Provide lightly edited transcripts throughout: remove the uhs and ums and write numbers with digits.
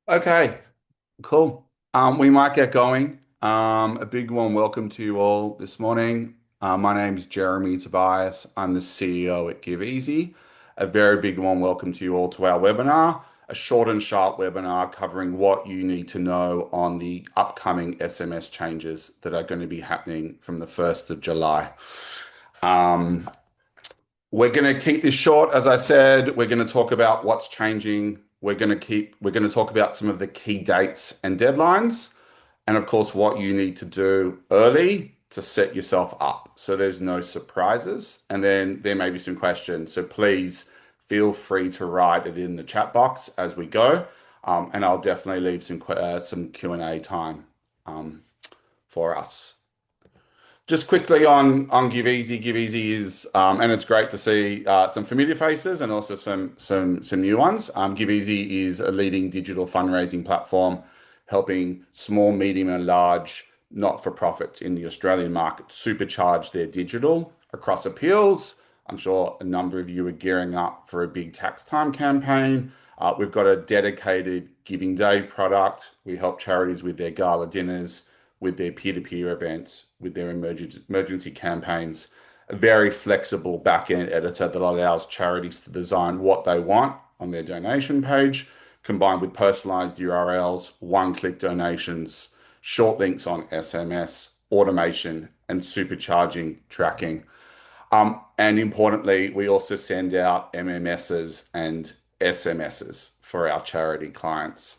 Okay, cool. We might get going. A big warm welcome to you all this morning. My name is Jeremy Tobias. I'm the CEO at Give Easy. A very big warm welcome to you all to our webinar, a short and sharp webinar covering what you need to know on the upcoming SMS changes that are going to be happening from the 1st of July. Um, we're going to keep this short, as I said. We're going to talk about what's changing. We're going to talk about some of the key dates and deadlines, and of course, what you need to do early to set yourself up so there's no surprises. And then there may be some questions. So please feel free to write it in the chat box as we go. And I'll definitely leave some Q&A time for us. Just quickly on Give Easy. Give Easy is, and it's great to see some familiar faces and also some new ones. Give Easy is a leading digital fundraising platform helping small, medium, and large not-for-profits in the Australian market supercharge their digital across appeals. I'm sure a number of you are gearing up for a big tax time campaign. We've got a dedicated Giving Day product. We help charities with their gala dinners, with their peer-to-peer events, with their emergency campaigns, a very flexible back-end editor that allows charities to design what they want on their donation page, combined with personalized URLs, one-click donations, short links on SMS, automation, and supercharging tracking. And importantly, we also send out MMSs and SMSs for our charity clients.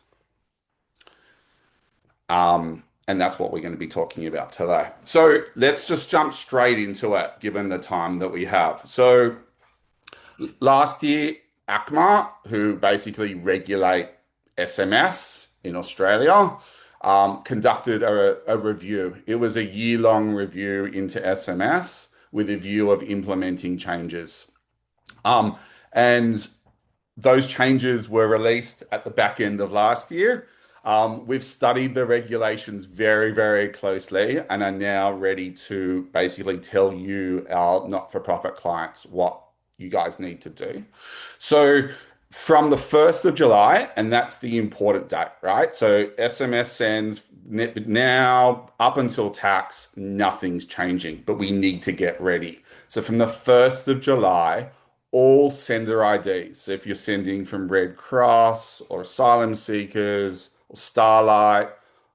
And that's what we're going to be talking about today. So let's just jump straight into it, given the time that we have. So last year, ACMA, who basically regulate SMS in Australia, conducted a review. It was a year-long review into SMS with a view of implementing changes. And those changes were released at the back end of last year. We've studied the regulations very, very closely and are now ready to basically tell you, our not-for-profit clients, what you guys need to do. So from the 1st of July, and that's the important date, right? So SMS sends now up until tax, nothing's changing, but we need to get ready. So from the 1st of July, all sender IDs, so if you're sending from Red Cross or asylum seekers or Starlight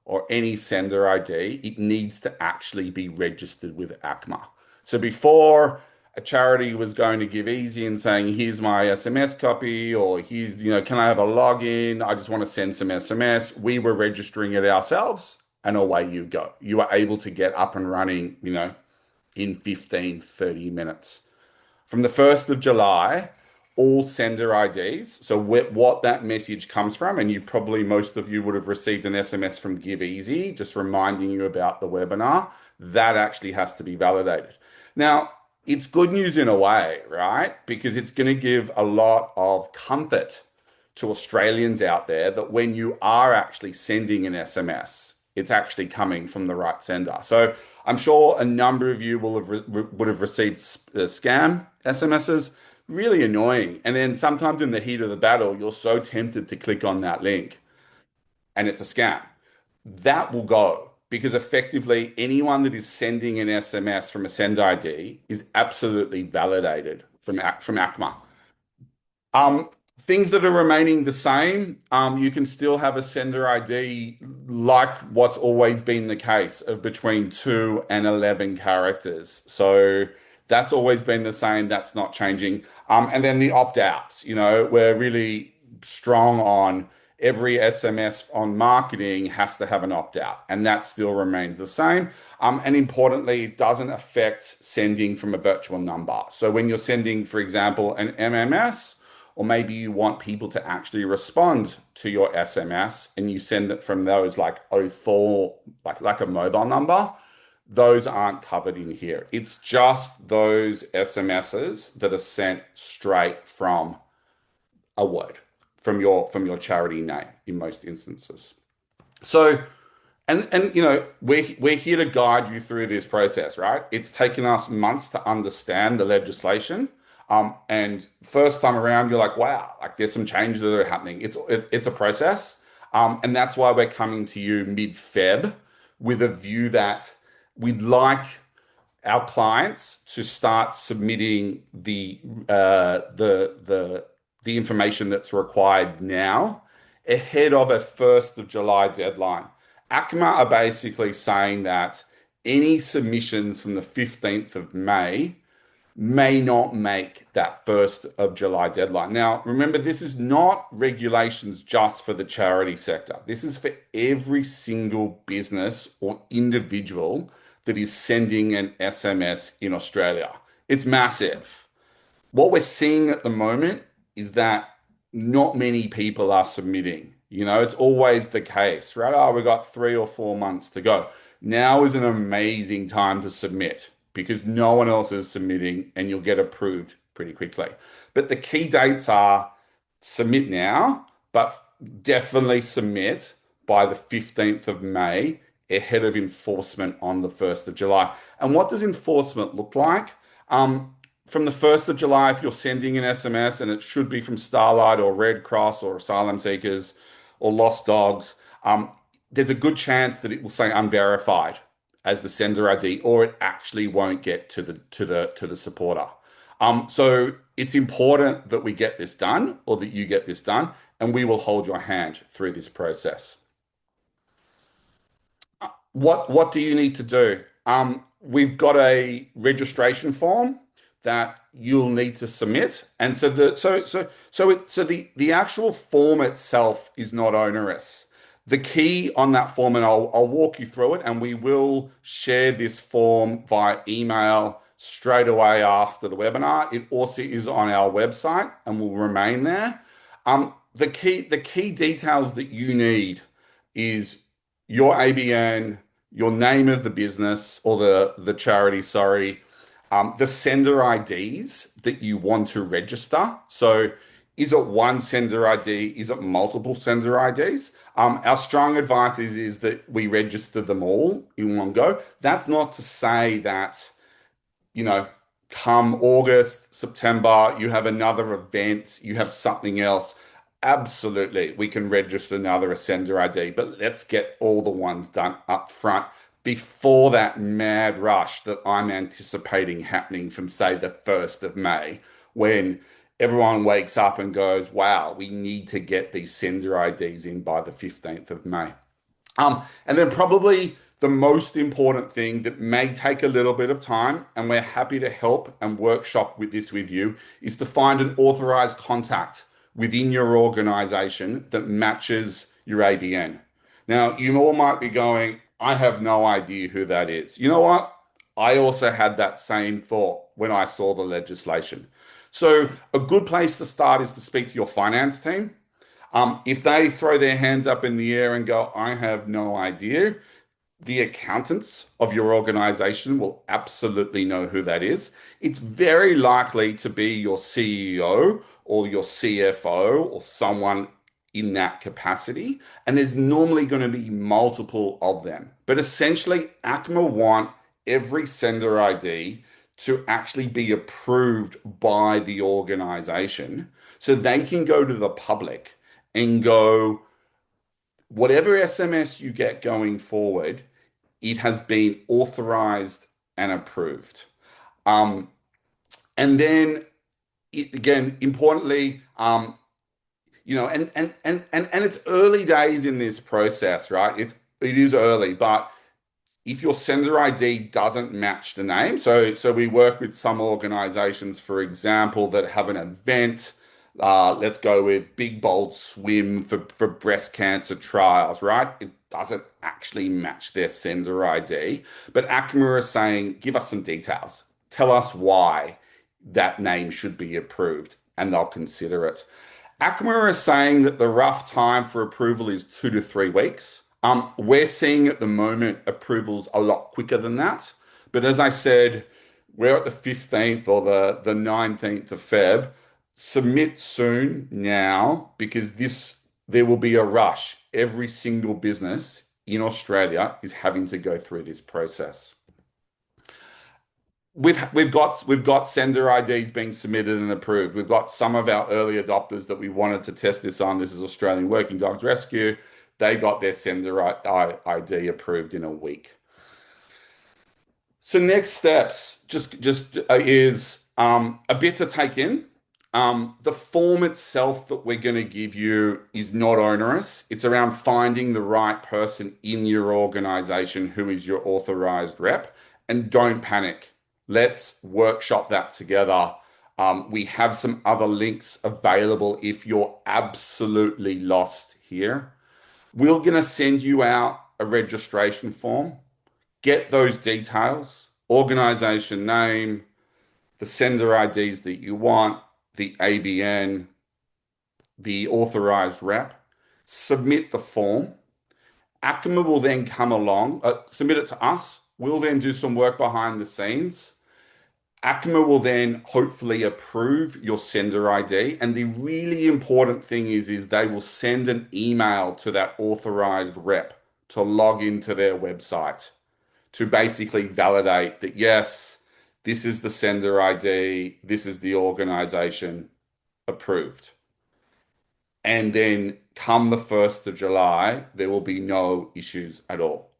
or any sender ID, it needs to actually be registered with ACMA. So before, a charity was going to Give Easy and saying, here's my SMS copy, or here's, can I have a login? I just want to send some SMS. We were registering it ourselves, and away you go. You are able to get up and running, in 15, 30 minutes. From the 1st of July, all sender IDs, so what that message comes from, and most of you would have received an SMS from Give Easy just reminding you about the webinar, that actually has to be validated. Now, it's good news in a way, right? Because it's going to give a lot of comfort to Australians out there that when you are actually sending an SMS, it's actually coming from the right sender. So I'm sure a number of you would have received scam SMSs, really annoying. And then sometimes in the heat of the battle, you're so tempted to click on that link and it's a scam. That will go because effectively anyone that is sending an SMS from a send ID is absolutely validated from ACMA. Things that are remaining the same, you can still have a sender ID like what's always been the case of between 2 and 11 characters. So that's always been the same. That's not changing. And then the opt-outs, we're really strong on every SMS on marketing has to have an opt-out, and that still remains the same. And importantly, it doesn't affect sending from a virtual number. So when you're sending, for example, an MMS, or maybe you want people to actually respond to your SMS and you send it from those like 04, like a mobile number, those aren't covered in here. It's just those SMSs that are sent straight from a word, from your charity name in most instances. So, and we're here to guide you through this process, right? It's taken us months to understand the legislation. And first time around, you're like, wow, like there's some changes that are happening. It's a process. And that's why we're coming to you mid-Feb with a view that we'd like our clients to start submitting the information that's required now ahead of a 1st of July deadline. ACMA are basically saying that any submissions from the 15th of May may not make that 1st of July deadline. Now, remember, this is not regulations just for the charity sector. This is for every single business or individual that is sending an SMS in Australia. It's massive. What we're seeing at the moment is that not many people are submitting. It's always the case, right? Oh, we've got 3 or 4 months to go. Now is an amazing time to submit because no one else is submitting and you'll get approved pretty quickly. But the key dates are submit now, but definitely submit by the 15th of May ahead of enforcement on the 1st of July. And what does enforcement look like? From the 1st of July, if you're sending an SMS, and it should be from Starlight or Red Cross or asylum seekers or lost dogs, there's a good chance that it will say unverified as the sender ID, or it actually won't get to the supporter. So it's important that we get this done, or that you get this done, and we will hold your hand through this process. What do you need to do? We've got a registration form that you'll need to submit, and so the actual form itself is not onerous. The key on that form, and I'll walk you through it, and we will share this form via email straight away after the webinar. It also is on our website and will remain there. The key details that you need is your ABN, your name of the business or the charity, sorry, the sender IDs that you want to register. So is it one sender ID? Is it multiple sender IDs? Our strong advice is that we register them all in one go. That's not to say that, come August, September, you have another event, you have something else. Absolutely, we can register another sender ID, but let's get all the ones done up front before that mad rush that I'm anticipating happening from, say, the 1st of May, when everyone wakes up and goes, wow, we need to get these sender IDs in by the 15th of May. And then probably the most important thing that may take a little bit of time, and we're happy to help and workshop with this with you, is to find an authorized contact within your organization that matches your ABN. Now, you all might be going, I have no idea who that is. You know what? I also had that same thought when I saw the legislation. So a good place to start is to speak to your finance team. If they throw their hands up in the air and go, I have no idea, the accountants of your organization will absolutely know who that is. It's very likely to be your CEO or your CFO or someone in that capacity. And there's normally going to be multiple of them. But essentially, ACMA want every sender ID to actually be approved by the organization so they can go to the public and go, whatever SMS you get going forward, it has been authorized and approved. And then again, importantly, and it's early days in this process, right? It is early, but if your sender ID doesn't match the name, so we work with some organizations, for example, that have an event. Let's go with Big Bold Swim for breast cancer trials, right? It doesn't actually match their sender ID, but ACMA is saying, give us some details. Tell us why that name should be approved, and they'll consider it. ACMA is saying that the rough time for approval is 2 to 3 weeks. We're seeing at the moment approvals a lot quicker than that. But as I said, we're at the 15th or the 19th of Feb. Submit soon now, because there will be a rush. Every single business in Australia is having to go through this process. We've got sender IDs being submitted and approved. We've got some of our early adopters that we wanted to test this on. This is Australian Working Dogs Rescue. they got their sender ID approved in a week. So next steps just is a bit to take in. The form itself that we're going to give you is not onerous. It's around finding the right person in your organization who is your authorized rep. And don't panic. Let's workshop that together. We have some other links available if you're absolutely lost here. We're going to send you out a registration form. Get those details, organization name, the sender IDs that you want, the ABN, the authorized rep, submit the form. ACMA will then come along, submit it to us. We'll then do some work behind the scenes. ACMA will then hopefully approve your sender ID. And the really important thing is they will send an email to that authorized rep to log into their website to basically validate that, yes, this is the sender ID, this is the organization approved. And then come the 1st of July, there will be no issues at all.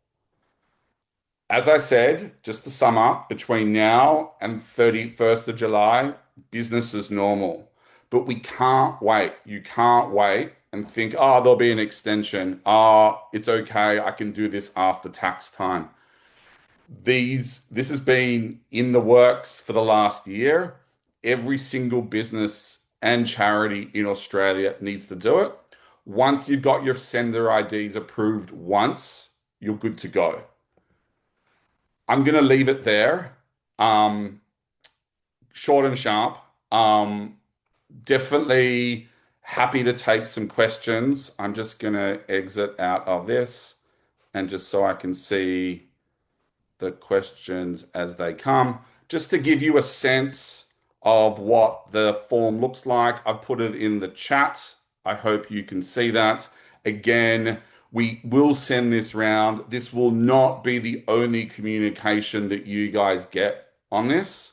As I said, just to sum up, between now and 31st of July, business as normal. But we can't wait. You can't wait and think, oh, there'll be an extension. Oh, it's okay. I can do this after tax time. This has been in the works for the last year. Every single business and charity in Australia needs to do it. Once you've got your sender IDs approved once, you're good to go. I'm going to leave it there. Short and sharp. Definitely happy to take some questions. I'm just going to exit out of this and just so I can see the questions as they come. Just to give you a sense of what the form looks like, I've put it in the chat. I hope you can see that. Again, we will send this round. This will not be the only communication that you guys get on this.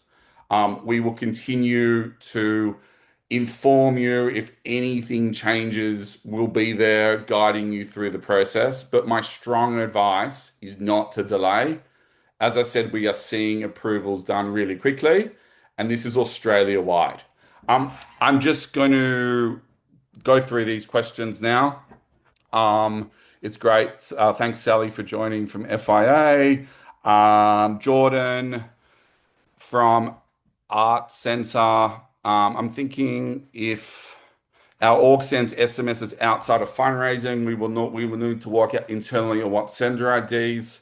We will continue to inform you if anything changes. We'll be there guiding you through the process. But my strong advice is not to delay. As I said, we are seeing approvals done really quickly, and this is Australia-wide. I'm just going to go through these questions now. It's great. Thanks, Sally, for joining from FIA. Jordan from Art Centre. I'm thinking if our org sends SMSs outside of fundraising, we will need to work out internally on what sender IDs.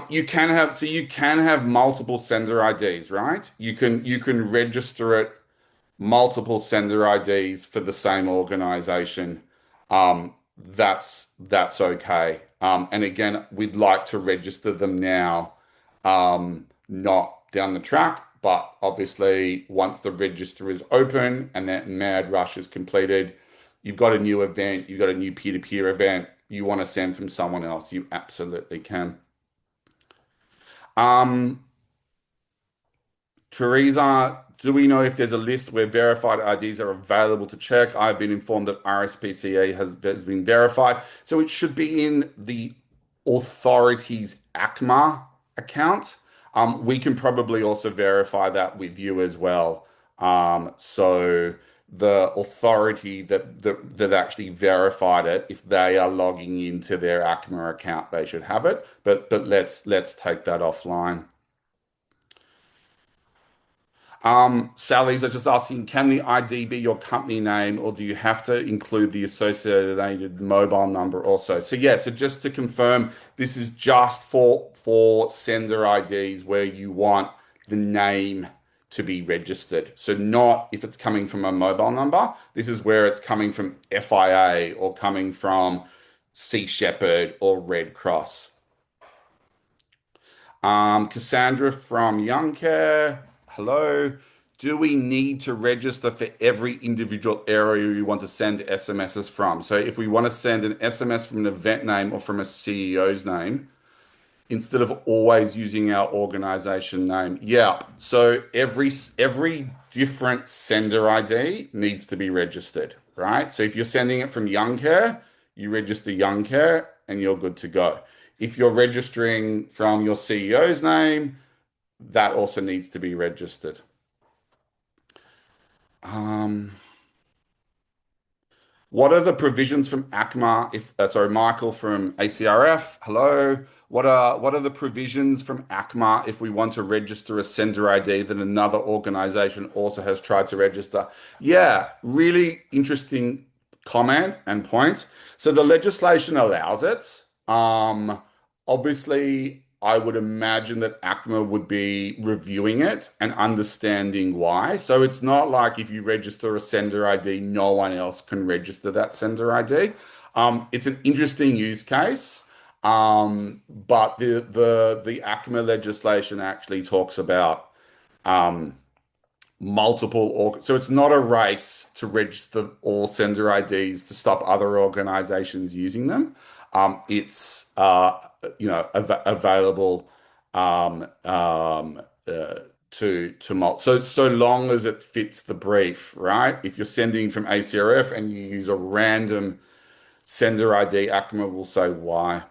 You can have multiple sender IDs, right? You can register it multiple sender IDs for the same organization. That's okay. And again, we'd like to register them now, not down the track, but obviously once the register is open and that mad rush is completed, you've got a new event, you've got a new peer-to-peer event, you want to send from someone else, you absolutely can. Teresa, do we know if there's a list where verified IDs are available to check? I've been informed that RSPCA has been verified. So it should be in the authority's ACMA account. We can probably also verify that with you as well. So the authority that actually verified it, if they are logging into their ACMA account, they should have it. But let's take that offline. Sally's just asking, can the ID be your company name, or do you have to include the associated mobile number also? So yeah, so just to confirm, this is just for sender IDs where you want the name to be registered. So not if it's coming from a mobile number. This is where it's coming from FIA or coming from Sea Shepherd or Red Cross. Cassandra from Young Care. Hello. Do we need to register for every individual area we want to send SMSs from? So if we want to send an SMS from an event name or from a CEO's name, instead of always using our organization name. Yeah. So every different sender ID needs to be registered, right? So if you're sending it from Young Care, you register Young Care and you're good to go. If you're registering from your CEO's name, that also needs to be registered. Um, What are the provisions from ACMA? If sorry, Michael from ACRF. Hello. What are the provisions from ACMA if we want to register a sender ID that another organization also has tried to register? Yeah, really interesting comment and point. So the legislation allows it. Obviously, I would imagine that ACMA would be reviewing it and understanding why. So it's not like if you register a sender ID, no one else can register that sender ID. It's an interesting use case, but the ACMA legislation actually talks about um, so it's not a race to register all sender IDs to stop other organizations using them. It's available um, um, uh, so long as it fits the brief, right? If you're sending from ACRF and you use a random sender ID, ACMA will say why.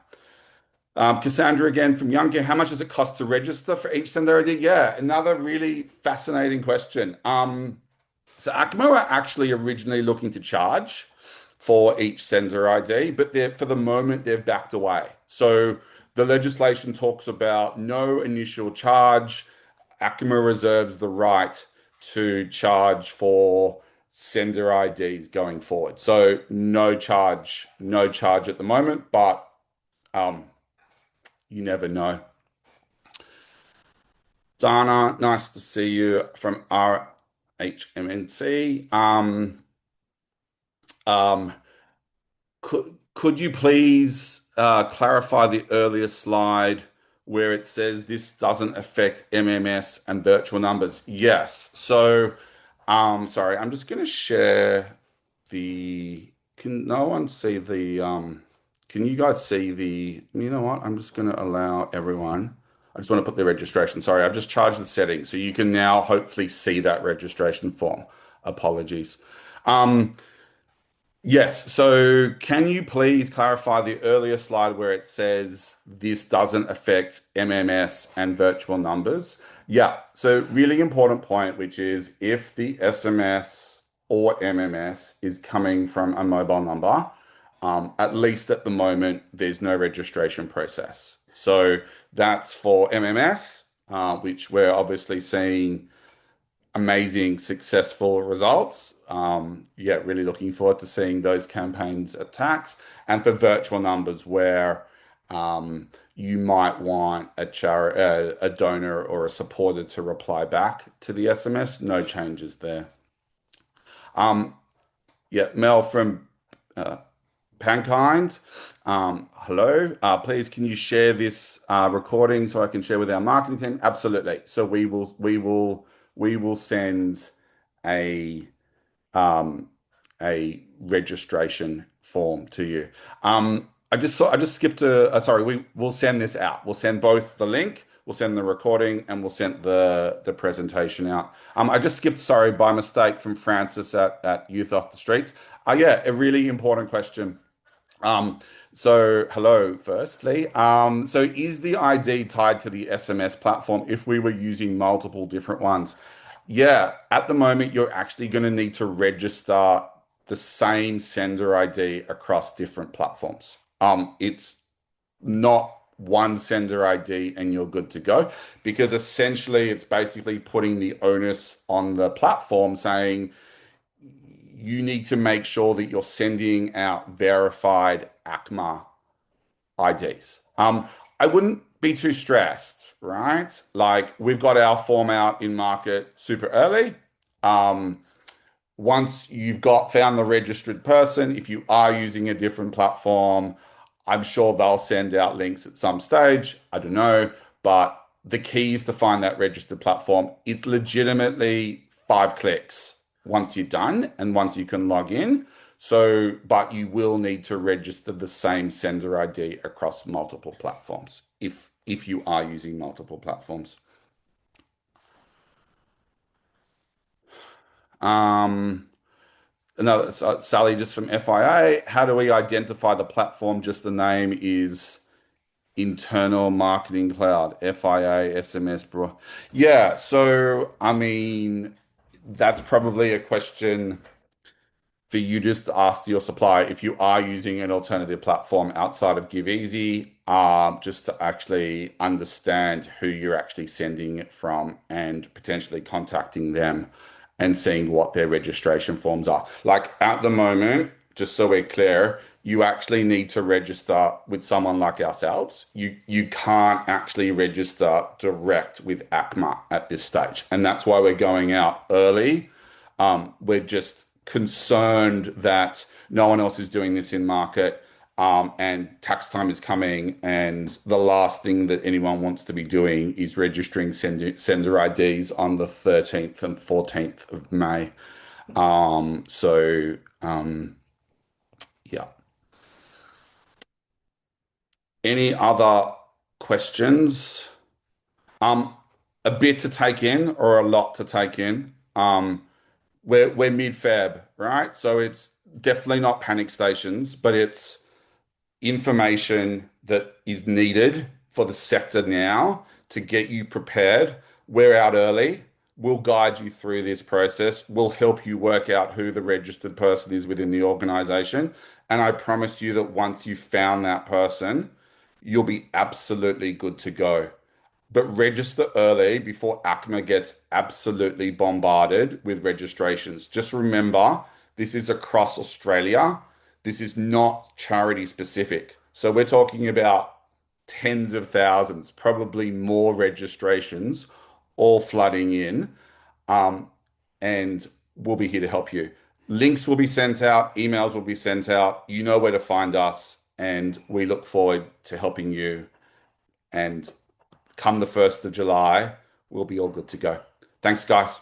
Cassandra again from Youngcare, how much does it cost to register for each sender ID? Yeah, another really fascinating question. So ACMA are actually originally looking to charge for each sender ID, but for the moment they've backed away. So the legislation talks about no initial charge. ACMA reserves the right to charge for sender IDs going forward. So no charge at the moment, but um, you never know. Dana, nice to see you from RHMNC. Um, could you please clarify the earlier slide where it says this doesn't affect MMS and virtual numbers? Yes. So, sorry, I'm just going to share the. Can no one see the? Can you guys see the? You know what? I'm just going to allow everyone. I just want to put the registration. Sorry, I've just changed the settings, so you can now hopefully see that registration form. Apologies. Um, Yes. So can you please clarify the earlier slide where it says this doesn't affect MMS and virtual numbers? Yeah. So really important point, which is if the SMS or MMS is coming from a mobile number, at least at the moment, there's no registration process. So that's for MMS, which we're obviously seeing amazing, successful results. Yeah, really looking forward to seeing those campaigns at tax. And for virtual numbers, where you might want a donor or a supporter to reply back to the SMS, no changes there. Um, yeah, Mel from uh, Pankind. Hello. Please, can you share this recording so I can share with our marketing team? Absolutely. So we will send a um, a registration form to you. I just skipped sorry, we will send this out. We'll send both the link, we'll send the recording, and we'll send the presentation out. I just skipped, sorry, by mistake from Francis at Youth Off the Streets. Yeah, a really important question. Um, so hello, firstly. So is the ID tied to the SMS platform if we were using multiple different ones? Yeah, at the moment, you're actually going to need to register the same sender ID across different platforms. It's not one sender ID and you're good to go because essentially it's basically putting the onus on the platform saying, you need to make sure that you're sending out verified ACMA IDs. I wouldn't be too stressed, right? Like we've got our form out in market super early. Um, Once you've got found the registered person, if you are using a different platform, I'm sure they'll send out links at some stage. I don't know, but the key is to find that registered platform. It's legitimately 5 clicks once you're done and once you can log in. So, but you will need to register the same sender ID across multiple platforms if you are using multiple platforms. Um, No, Sally, just from FIA. How do we identify the platform? Just the name is Internal Marketing Cloud, FIA, SMS, bro. Yeah, so I mean, that's probably a question for you just to ask your supplier if you are using an alternative platform outside of GiveEasy, just to actually understand who you're actually sending it from and potentially contacting them and seeing what their registration forms are. Like at the moment, just so we're clear, you actually need to register with someone like ourselves. You can't actually register direct with ACMA at this stage, and that's why we're going out early. We're just concerned that no one else is doing this in market, and tax time is coming, and the last thing that anyone wants to be doing is registering sender IDs on the 13th and 14th of May. Yeah. Any other questions? Um, a bit to take in or a lot to take in. We're mid-Feb, right? So it's definitely not panic stations, but it's information that is needed for the sector now to get you prepared. We're out early. We'll guide you through this process. We'll help you work out who the registered person is within the organization. And I promise you that once you've found that person, you'll be absolutely good to go. But register early before ACMA gets absolutely bombarded with registrations. Just remember, this is across Australia. This is not charity specific. So we're talking about tens of thousands, probably more registrations, all flooding in. Um, and we'll be here to help you. Links will be sent out, emails will be sent out. You know where to find us, and we look forward to helping you. And come the 1st of July, we'll be all good to go. Thanks, guys.